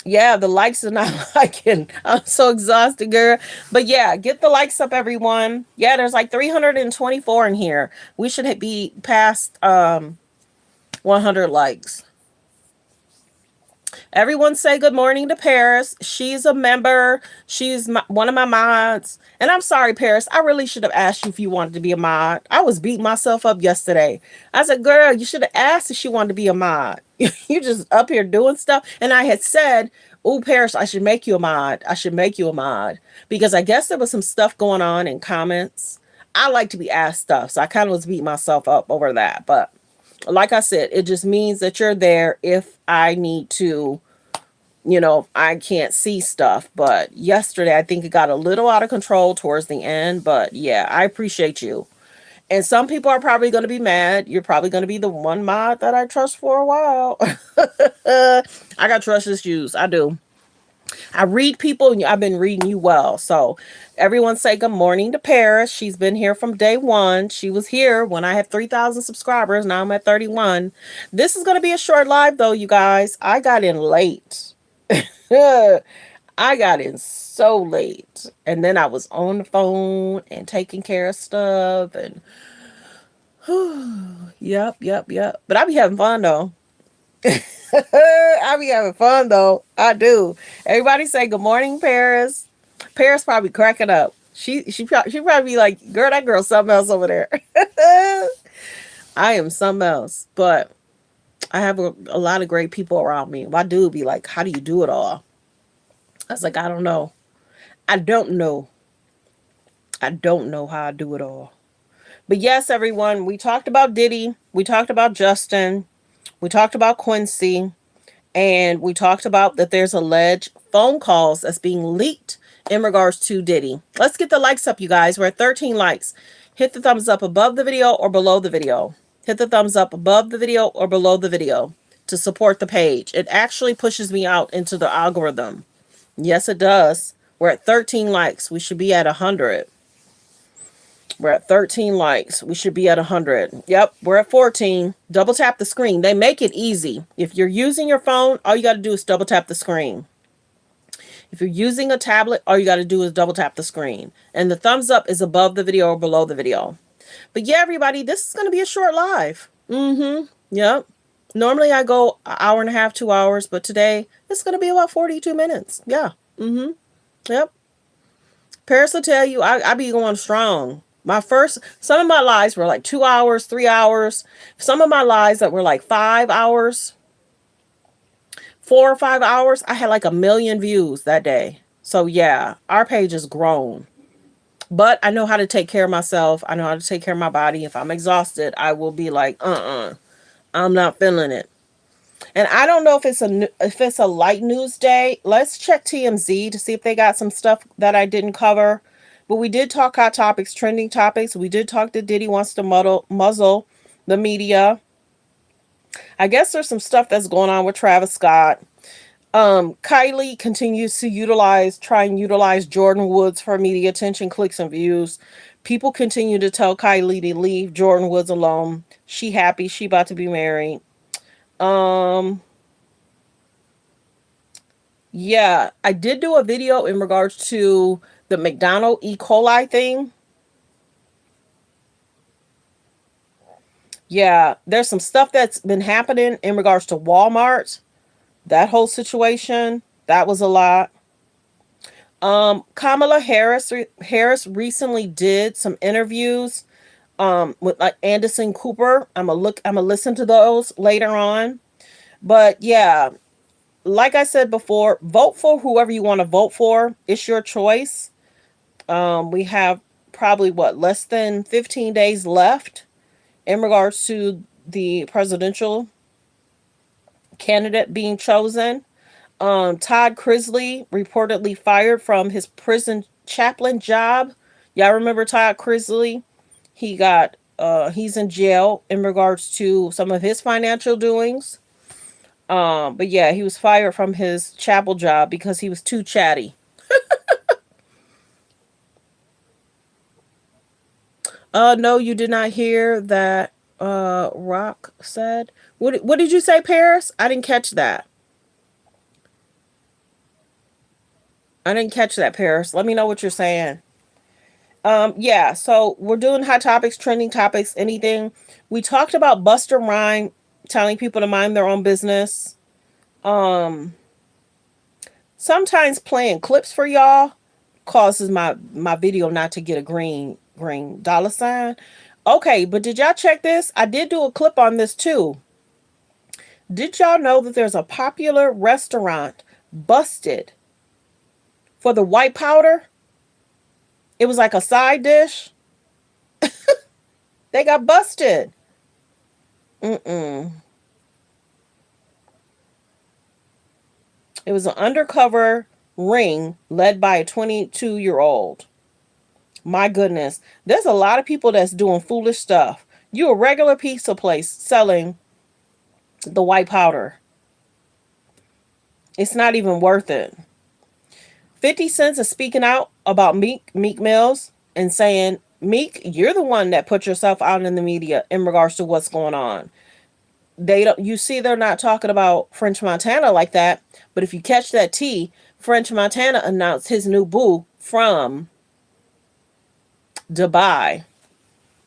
Speaker 1: Yeah, the likes are not liking. I'm so exhausted, girl. But yeah, get the likes up, everyone. Yeah, there's like 324 in here. We should be past 100 likes. Everyone say good morning to Paris. She's a member. She's one of my mods. And I'm sorry, Paris. I really should have asked you if you wanted to be a mod. I was beating myself up yesterday. I said, girl, you should have asked if she wanted to be a mod. You just up here doing stuff. And I had said, oh, Paris, I should make you a mod. I should make you a mod. Because I guess there was some stuff going on in comments. I like to be asked stuff. So I kind of was beating myself up over that. But like I said, it just means that you're there if I need to, I can't see stuff. But yesterday, I think it got a little out of control towards the end. But yeah, I appreciate you. And some people are probably going to be mad. You're probably going to be the one mod that I trust for a while. I got trust issues. I do. I read people, and I've been reading you well. So everyone say good morning to Paris. She's been here from day one. She was here when I had 3,000 subscribers. Now I'm at 31. This is going to be a short live, though, you guys. I got in late. I got in so late. And then I was on the phone and taking care of stuff. And yep. But I be having fun, though. I be having fun though. I do. Everybody say good morning, Paris. Paris probably cracking up. She probably be like, girl, that girl's something else over there. I am something else. But I have a lot of great people around me. My dude be like, how do you do it all? I was like, I don't know. I don't know. I don't know how I do it all. But yes, everyone, we talked about Diddy. We talked about Justin. We talked about Quincy. And we talked about that there's alleged phone calls that's being leaked in regards to Diddy. Let's get the likes up, you guys. We're at 13 likes. Hit the thumbs up above the video or below the video. Hit the thumbs up above the video or below the video to support the page. It actually pushes me out into the algorithm. Yes, it does. We're at 13 likes. We should be at 100. We're at 13 likes. We should be at 100. Yep, we're at 14. Double tap the screen. They make it easy. If you're using your phone, all you got to do is double tap the screen. If you're using a tablet, all you got to do is double tap the screen. And the thumbs up is above the video or below the video. But yeah, everybody, this is going to be a short live. Yep. Normally I go an hour and a half, 2 hours, but today it's going to be about 42 minutes. Yeah. Yep. Paris will tell you I be going strong. Some of my lives were like 2 hours, 3 hours. Some of my lives that were like 5 hours, 4 or 5 hours, I had like 1 million views that day. So yeah, our page has grown. But I know how to take care of myself. I know how to take care of my body. If I'm exhausted, I will be like, I'm not feeling it. And I don't know if it's a light news day. Let's check TMZ to see if they got some stuff that I didn't cover. But we did talk hot topics, trending topics. We did talk that Diddy wants to muzzle the media. I guess there's some stuff that's going on with Travis Scott. Kylie continues to try and utilize Jordan Woods for media attention, clicks, and views. People continue to tell Kylie to leave Jordan Woods alone. She happy. She about to be married. Yeah, I did do a video in regards to the McDonald E. coli thing. Yeah, there's some stuff that's been happening in regards to Walmart. That whole situation, that was a lot. Kamala Harris recently did some interviews with like Anderson Cooper. I'm gonna listen to those later on. But yeah, like I said before, vote for whoever you want to vote for. It's your choice. We have probably less than 15 days left in regards to the presidential candidate being chosen. Todd Crisley reportedly fired from his prison chaplain job. Y'all remember Todd Crisley? He's in jail in regards to some of his financial doings. But yeah, he was fired from his chapel job because he was too chatty. No, you did not hear that. Rock said. What did you say, Paris? I didn't catch that. I didn't catch that, Paris. Let me know what you're saying. Yeah, so we're doing hot topics, trending topics, anything. We talked about Buster Rhyme telling people to mind their own business. Sometimes playing clips for y'all causes my video not to get a green dollar sign. Okay, but did y'all check this? I did do a clip on this too. Did y'all know that there's a popular restaurant busted for the white powder? It was like a side dish. They got busted. Mm-mm. It was an undercover ring led by a 22-year-old. My goodness. There's a lot of people that's doing foolish stuff. You a regular pizza place selling the white powder. It's not even worth it. 50 Cent is speaking out about Meek Mills and saying, Meek, you're the one that put yourself out in the media in regards to what's going on. They don't, you see, they're not talking about French Montana like that, but if you catch that tea, French Montana announced his new boo from Dubai.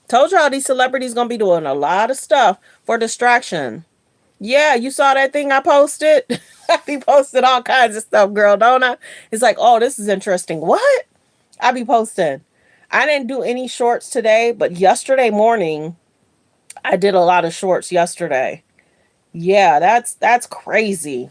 Speaker 1: Told y'all these celebrities gonna be doing a lot of stuff for distraction. Yeah, you saw that thing I posted? I be posting all kinds of stuff, girl, don't I? It's like, oh, this is interesting. What? I be posting. I didn't do any shorts today, but yesterday morning, I did a lot of shorts yesterday. Yeah, that's crazy.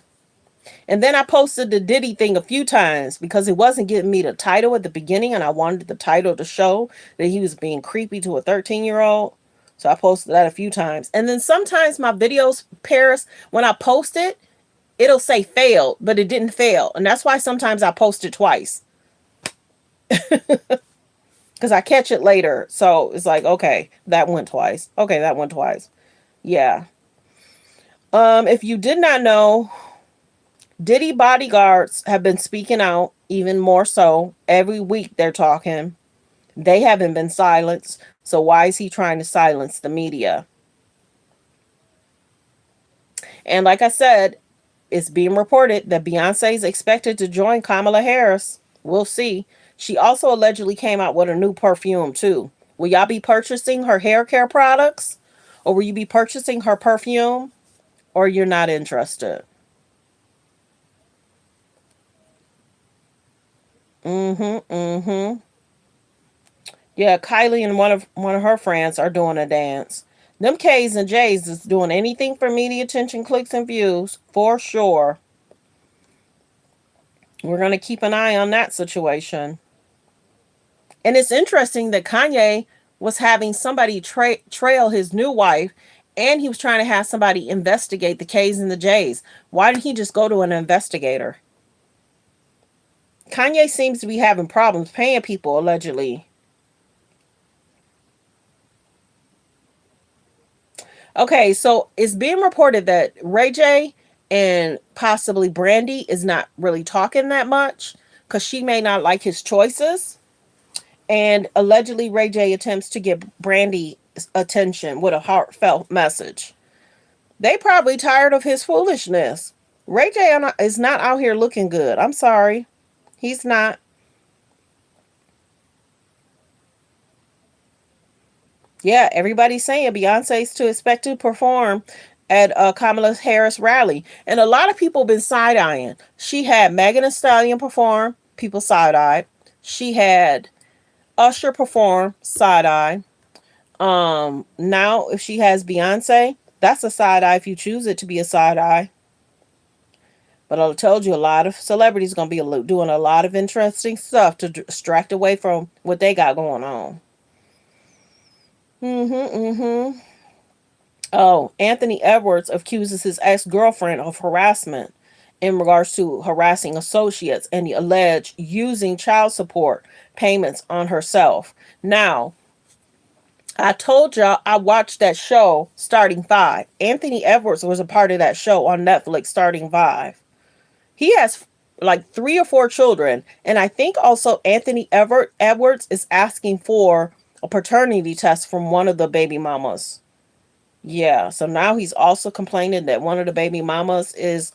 Speaker 1: And then I posted the Diddy thing a few times because it wasn't getting me the title at the beginning, and I wanted the title to show that he was being creepy to a 13-year-old. So I posted that a few times. And then sometimes my videos, Paris, when I post it, it'll say failed, but it didn't fail. And that's why sometimes I post it twice. Because I catch it later. So it's like, okay, that went twice. Okay, that went twice. Yeah. If you did not know, Diddy bodyguards have been speaking out even more so. Every week they're talking. They haven't been silenced. So why is he trying to silence the media? And like I said, it's being reported that Beyonce is expected to join Kamala Harris. We'll see. She also allegedly came out with a new perfume too. Will y'all be purchasing her hair care products? Or will you be purchasing her perfume? Or you're not interested? Mm-hmm. Mm-hmm. Yeah, Kylie and one of her friends are doing a dance. Them K's and J's is doing anything for media attention, clicks, and views for sure. We're gonna keep an eye on that situation. And it's interesting that Kanye was having somebody trail his new wife, and he was trying to have somebody investigate the K's and the J's. Why didn't he just go to an investigator? Kanye seems to be having problems paying people, allegedly. Okay, so it's being reported that Ray J and possibly Brandy is not really talking that much because she may not like his choices. And allegedly, Ray J attempts to get Brandy attention with a heartfelt message. They probably tired of his foolishness. Ray J is not out here looking good. I'm sorry. He's not. Yeah, everybody's saying Beyonce's to expect to perform at Kamala Harris rally. And a lot of people been side-eyeing. She had Megan Thee Stallion perform. People side-eyed. She had Usher perform. Side-eye. Now if she has Beyonce, that's a side-eye if you choose it to be a side-eye. But I told you a lot of celebrities going to be doing a lot of interesting stuff to distract away from what they got going on. Mm-hmm, mm-hmm. Oh, Anthony Edwards accuses his ex-girlfriend of harassment in regards to harassing associates and alleged using child support payments on herself. Now, I told y'all I watched that show Starting Five. Anthony Edwards was a part of that show on Netflix, Starting Five. He has like 3 or 4 children, and I think also Anthony Edwards is asking for a paternity test from one of the baby mamas. Yeah, so now he's also complaining that one of the baby mamas is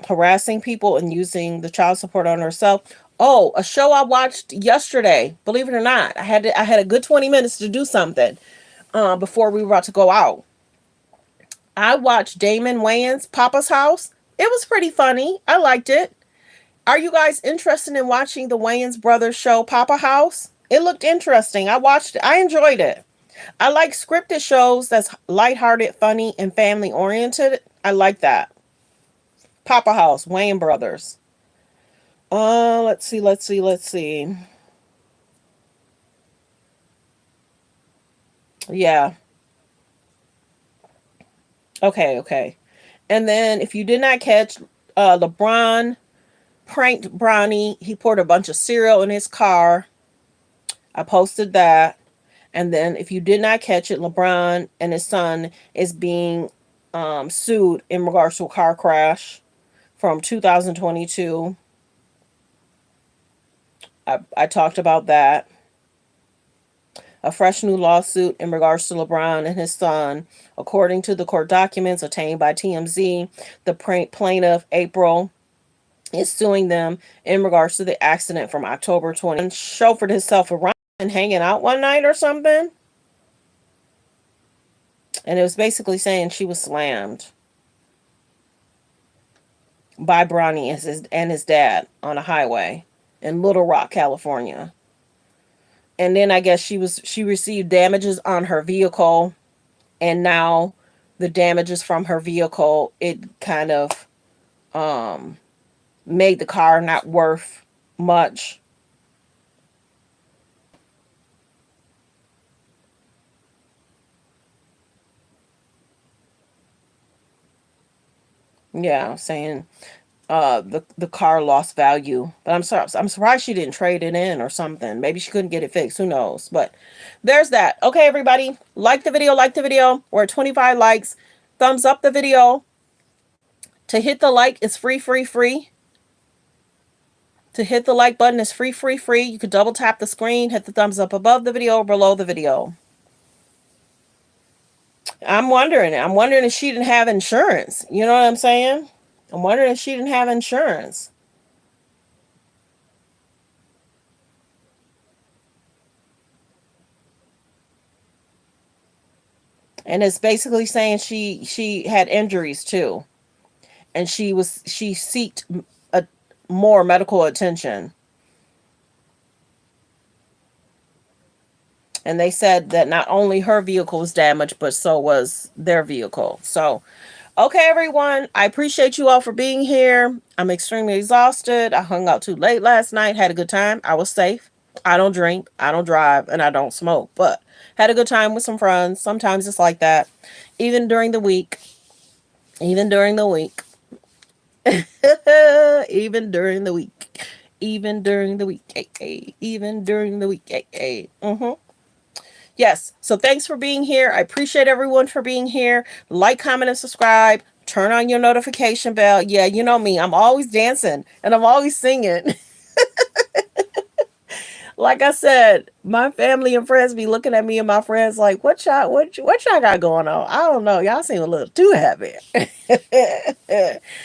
Speaker 1: harassing people and using the child support on herself. Oh, a show I watched yesterday. Believe it or not, I had a good 20 minutes to do something before we were about to go out. I watched Damon Wayans' Papa's House. It was pretty funny. I liked it. Are you guys interested in watching the Wayans brothers show Papa House? It looked interesting. I watched it. I enjoyed it. I like scripted shows that's lighthearted, funny, and family oriented. I like that. Papa House, Wayans brothers. Let's see. Yeah. Okay. And then if you did not catch, LeBron pranked Bronny. He poured a bunch of cereal in his car. I posted that. And then if you did not catch it, LeBron and his son is being sued in regards to a car crash from 2022. I talked about that. A fresh new lawsuit in regards to LeBron and his son. According to the court documents obtained by TMZ, the plaintiff, April, is suing them in regards to the accident from October 20. Chauffeured himself around and hanging out one night or something. And it was basically saying she was slammed by Bronny and his dad on a highway in Little Rock, California. And then I guess she received damages on her vehicle, and now the damages from her vehicle, it kind of made the car not worth much. Yeah, saying the car lost value. But I'm surprised she didn't trade it in or something. Maybe she couldn't get it fixed. Who knows? But there's that. Okay, everybody, like the video. Like the video. We're at 25 likes. Thumbs up the video. To hit the like is free. To hit the like button is free. You could double tap the screen, hit the thumbs up above the video or below the video. I'm wondering if she didn't have insurance. You know what I'm saying? I'm wondering if she didn't have insurance. And it's basically saying she had injuries too, and she seeked a more medical attention. And they said that not only her vehicle was damaged, but so was their vehicle. So, okay, everyone, I appreciate you all for being here. I'm extremely exhausted. I hung out too late last night, had a good time. I was safe. I don't drink, I don't drive, and I don't smoke, but had a good time with some friends. Sometimes it's like that. Even during the week. Even during the week. Even during the week. Even during the week. Hey, hey. Even during the week. Hey, hey. Yes. So thanks for being here. I appreciate everyone for being here. Like, comment, and subscribe. Turn on your notification bell. Yeah, you know me. I'm always dancing and I'm always singing. Like I said, my family and friends be looking at me and my friends like, what y'all got going on? I don't know. Y'all seem a little too happy.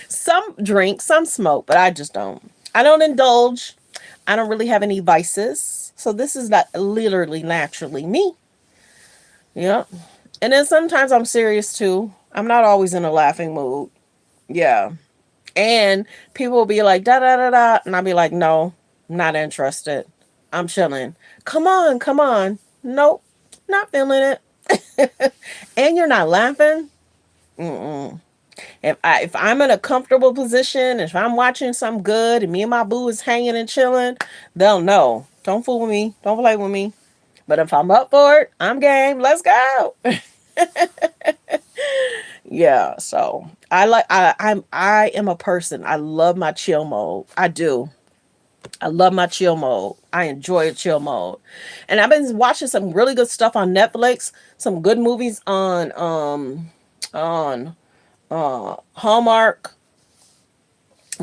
Speaker 1: Some drink, some smoke, but I just don't. I don't indulge. I don't really have any vices. So this is not literally naturally me. Yeah. And then sometimes I'm serious too. I'm not always in a laughing mood. Yeah. And people will be like, da da da da. And I'll be like, no, I'm not interested. I'm chilling. Come on, come on. Nope, not feeling it. And you're not laughing. Mm-mm. If I'm in a comfortable position, if I'm watching something good, and me and my boo is hanging and chilling, they'll know. Don't fool with me. Don't play with me. But if I'm up for it, I'm game. Let's go. Yeah. So I am a person. I love my chill mode. I do. I love my chill mode. I enjoy a chill mode. And I've been watching some really good stuff on Netflix, some good movies on Hallmark.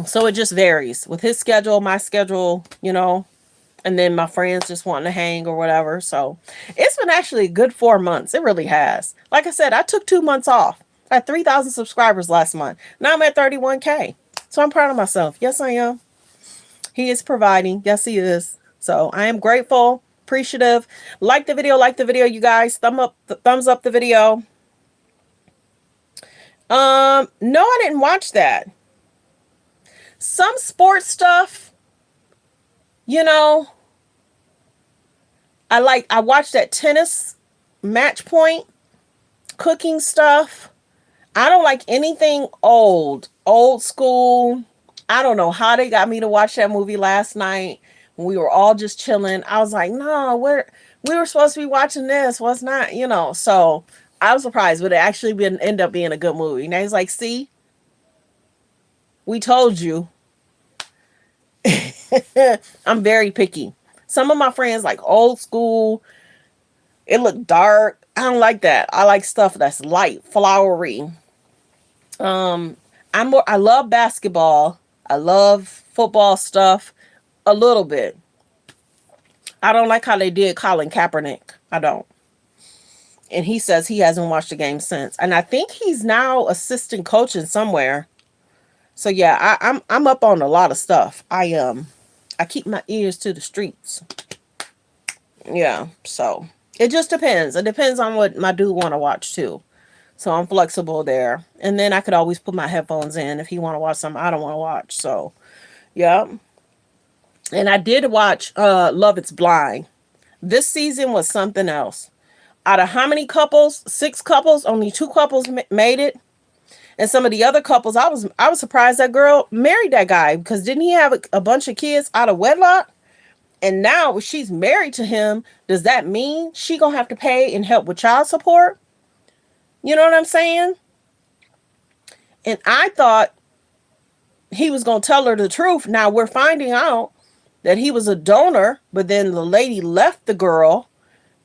Speaker 1: So it just varies with his schedule, my schedule, and then my friends just wanting to hang or whatever. So it's been actually a good 4 months. It really has. Like I said, I took 2 months off. I had 3,000 subscribers last month. Now I'm at 31K. So I'm proud of myself. Yes, I am. He is providing. Yes, he is. So I am grateful, appreciative. Like the video, you guys. Thumbs up the video. No, I didn't watch that. Some sports stuff, you know, I watched that tennis match point, cooking stuff. I don't like anything old school. I don't know how they got me to watch that movie last night when we were all just chilling. I was like, no, we were supposed to be watching this. Was not, you know. So I was surprised, but it actually end up being a good movie. And he's like, see, we told you. I'm very picky. Some of my friends like old school. It looked dark. I don't like that. I like stuff that's light, flowery. Um, I love basketball. I love football stuff a little bit. I don't like how they did Colin Kaepernick. I don't. And he says he hasn't watched the game since. And I think he's now assistant coaching somewhere. So yeah, I'm up on a lot of stuff. I keep my ears to the streets. Yeah, so it just depends. It depends on what my dude want to watch too. So I'm flexible there. And then I could always put my headphones in if he want to watch something I don't want to watch. So yeah. And I did watch Love It's Blind. This season was something else. Out of how many couples? 6 couples. Only 2 couples made it. And some of the other couples, I was surprised that girl married that guy, because didn't he have a bunch of kids out of wedlock? And now she's married to him. Does that mean she gonna have to pay and help with child support? You know what I'm saying? And I thought he was gonna tell her the truth. Now we're finding out that he was a donor, but then the lady left the girl,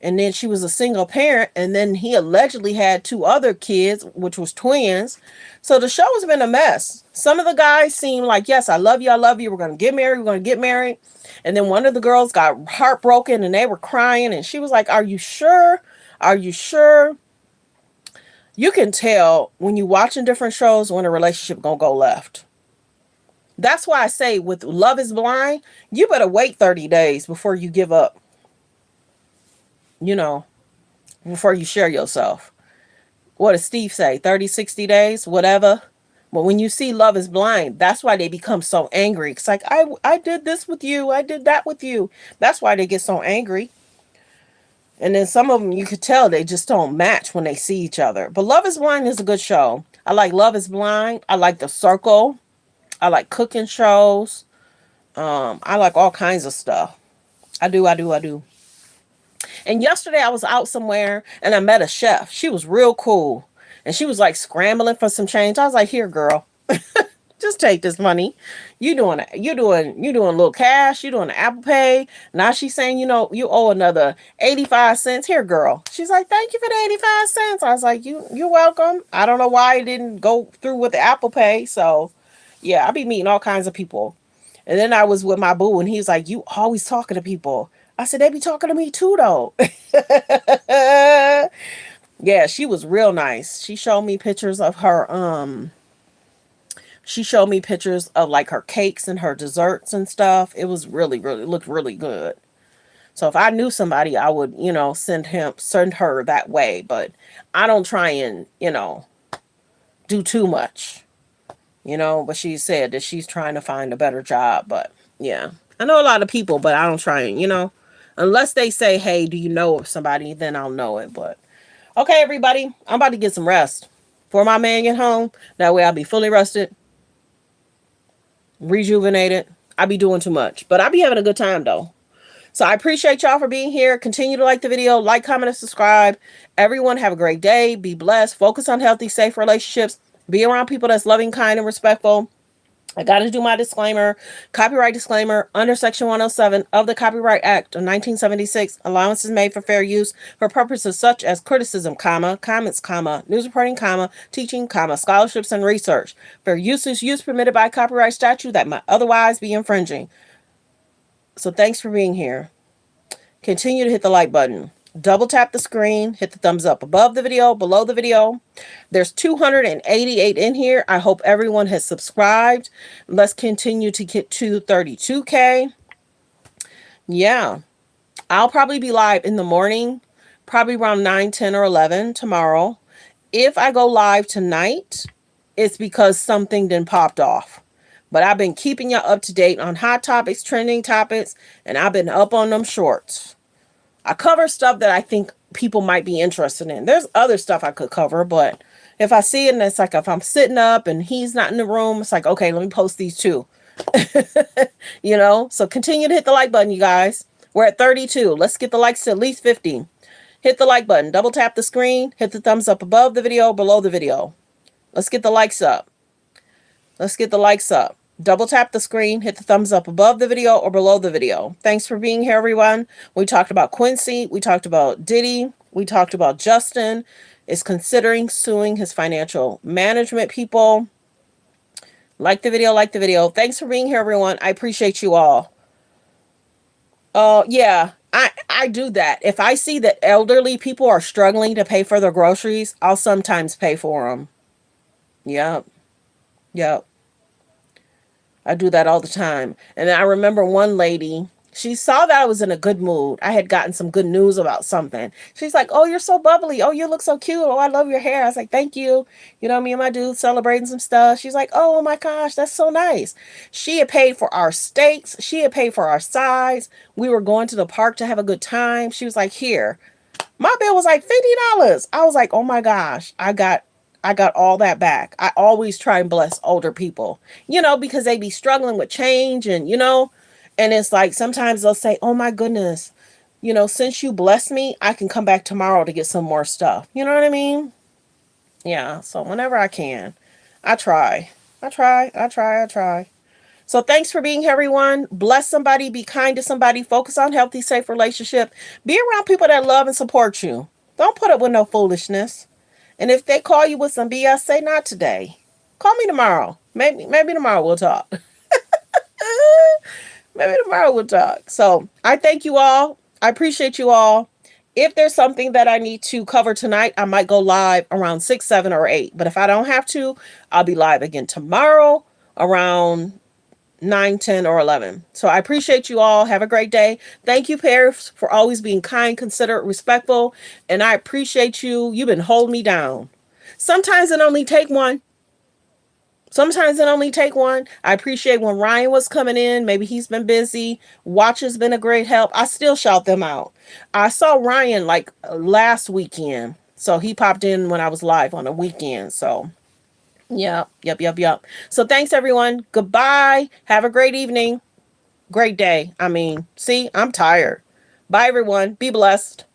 Speaker 1: and then she was a single parent, and then he allegedly had 2 other kids, which was twins. So the show has been a mess. Some of the guys seem like, yes, I love you, we're gonna get married, and then one of the girls got heartbroken and they were crying, and she was like, are you sure? Are you sure? You can tell when you watching different shows when a relationship gonna go left. That's why I say with Love Is Blind, you better wait 30 days before you give up, you know, before you share yourself. What does Steve say? 30, 60 days, whatever. But when you see Love Is Blind, that's why they become so angry. It's like, I did this with you. I did that with you. That's why they get so angry. And then some of them, you could tell they just don't match when they see each other. But Love Is Blind is a good show. I like Love Is Blind. I like The Circle. I like cooking shows. I like all kinds of stuff. I do. And yesterday I was out somewhere and I met a chef. She was real cool. And she was like scrambling for some change. I was like, here, girl, just take this money. You doing a little cash. You doing an Apple Pay. Now she's saying, you owe another 85 cents. Here, girl. She's like, thank you for the 85 cents. I was like, you're welcome. I don't know why it didn't go through with the Apple Pay. So yeah, I be meeting all kinds of people. And then I was with my boo and he was like, you always talking to people. I said, they be talking to me too, though. Yeah, she was real nice. She showed me pictures of her, she showed me pictures of like her cakes and her desserts and stuff. It was really, really, looked really good. So if I knew somebody, I would, send her that way. But I don't try and, do too much, but she said that she's trying to find a better job. But yeah, I know a lot of people, but I don't try and, unless they say, hey, do you know of somebody? Then I'll know it. But okay, everybody, I'm about to get some rest before my man get home. That way I'll be fully rested, rejuvenated. I be doing too much, but I be having a good time though. So I appreciate y'all for being here. Continue to like the video, like, comment, and subscribe. Everyone have a great day. Be blessed. Focus on healthy, safe relationships. Be around people that's loving, kind, and respectful. I got to do my disclaimer. Copyright disclaimer. Under Section 107 of the Copyright Act of 1976, allowance is made for fair use for purposes such as criticism, comments, news reporting, teaching, scholarships, and research. Fair use is use permitted by copyright statute that might otherwise be infringing. So thanks for being here. Continue to hit the like button. Double tap the screen, hit the thumbs up above the video, below the video. There's 288 in here. I hope everyone has subscribed. Let's continue to get to 32K. Yeah, I'll probably be live in the morning, probably around 9, 10, or 11 tomorrow. If I go live tonight, it's because something then popped off. But I've been keeping you up to date on hot topics, trending topics, and I've been up on them shorts. I cover stuff that I think people might be interested in. There's other stuff I could cover, but if I see it and it's like if I'm sitting up and he's not in the room, it's like, okay, let me post these two. So continue to hit the like button, you guys. We're at 32. Let's get the likes to at least 50. Hit the like button. Double tap the screen. Hit the thumbs up above the video, below the video. Let's get the likes up. Let's get the likes up. Double tap the screen, hit the thumbs up above the video or below the video. Thanks for being here, everyone. We talked about Quincy. We talked about Diddy. We talked about Justin is considering suing his financial management people. Like the video, like the video. Thanks for being here, everyone. I appreciate you all. Yeah, I do that. If I see that elderly people are struggling to pay for their groceries, I'll sometimes pay for them. Yep. Yep. I do that all the time. And I remember one lady, she saw that I was in a good mood. I had gotten some good news about something. She's like, "Oh, you're so bubbly. Oh, you look so cute. Oh, I love your hair." I was like, "Thank you." Me and my dude celebrating some stuff. She's like, "Oh my gosh, that's so nice." She had paid for our steaks. She had paid for our sides. We were going to the park to have a good time. She was like, "Here." My bill was like $50. I was like, "Oh my gosh, I got all that back." I always try and bless older people, because they be struggling with change and it's like sometimes they'll say, "Oh my goodness, since you blessed me, I can come back tomorrow to get some more stuff." You know what I mean? Yeah. So whenever I can, I try. I try. So thanks for being here, everyone. Bless somebody, be kind to somebody, focus on healthy, safe relationship. Be around people that love and support you. Don't put up with no foolishness. And if they call you with some BS, say not today. Call me tomorrow. Maybe tomorrow we'll talk. Maybe tomorrow we'll talk. So I thank you all. I appreciate you all. If there's something that I need to cover tonight, I might go live around 6, 7, or 8. But if I don't have to, I'll be live again tomorrow around 9, 10, or 11. So I appreciate you all. Have a great day. Thank you, Paris, for always being kind, considerate, respectful. And I appreciate you. You've been holding me down. Sometimes it only take one. Sometimes it only take one. I appreciate when Ryan was coming in. Maybe he's been busy. Watch has been a great help. I still shout them out. I saw Ryan like last weekend. So he popped in when I was live on the weekend. So Yep. So thanks, everyone. Goodbye. Have a great evening. Great day. See, I'm tired. Bye, everyone. Be blessed.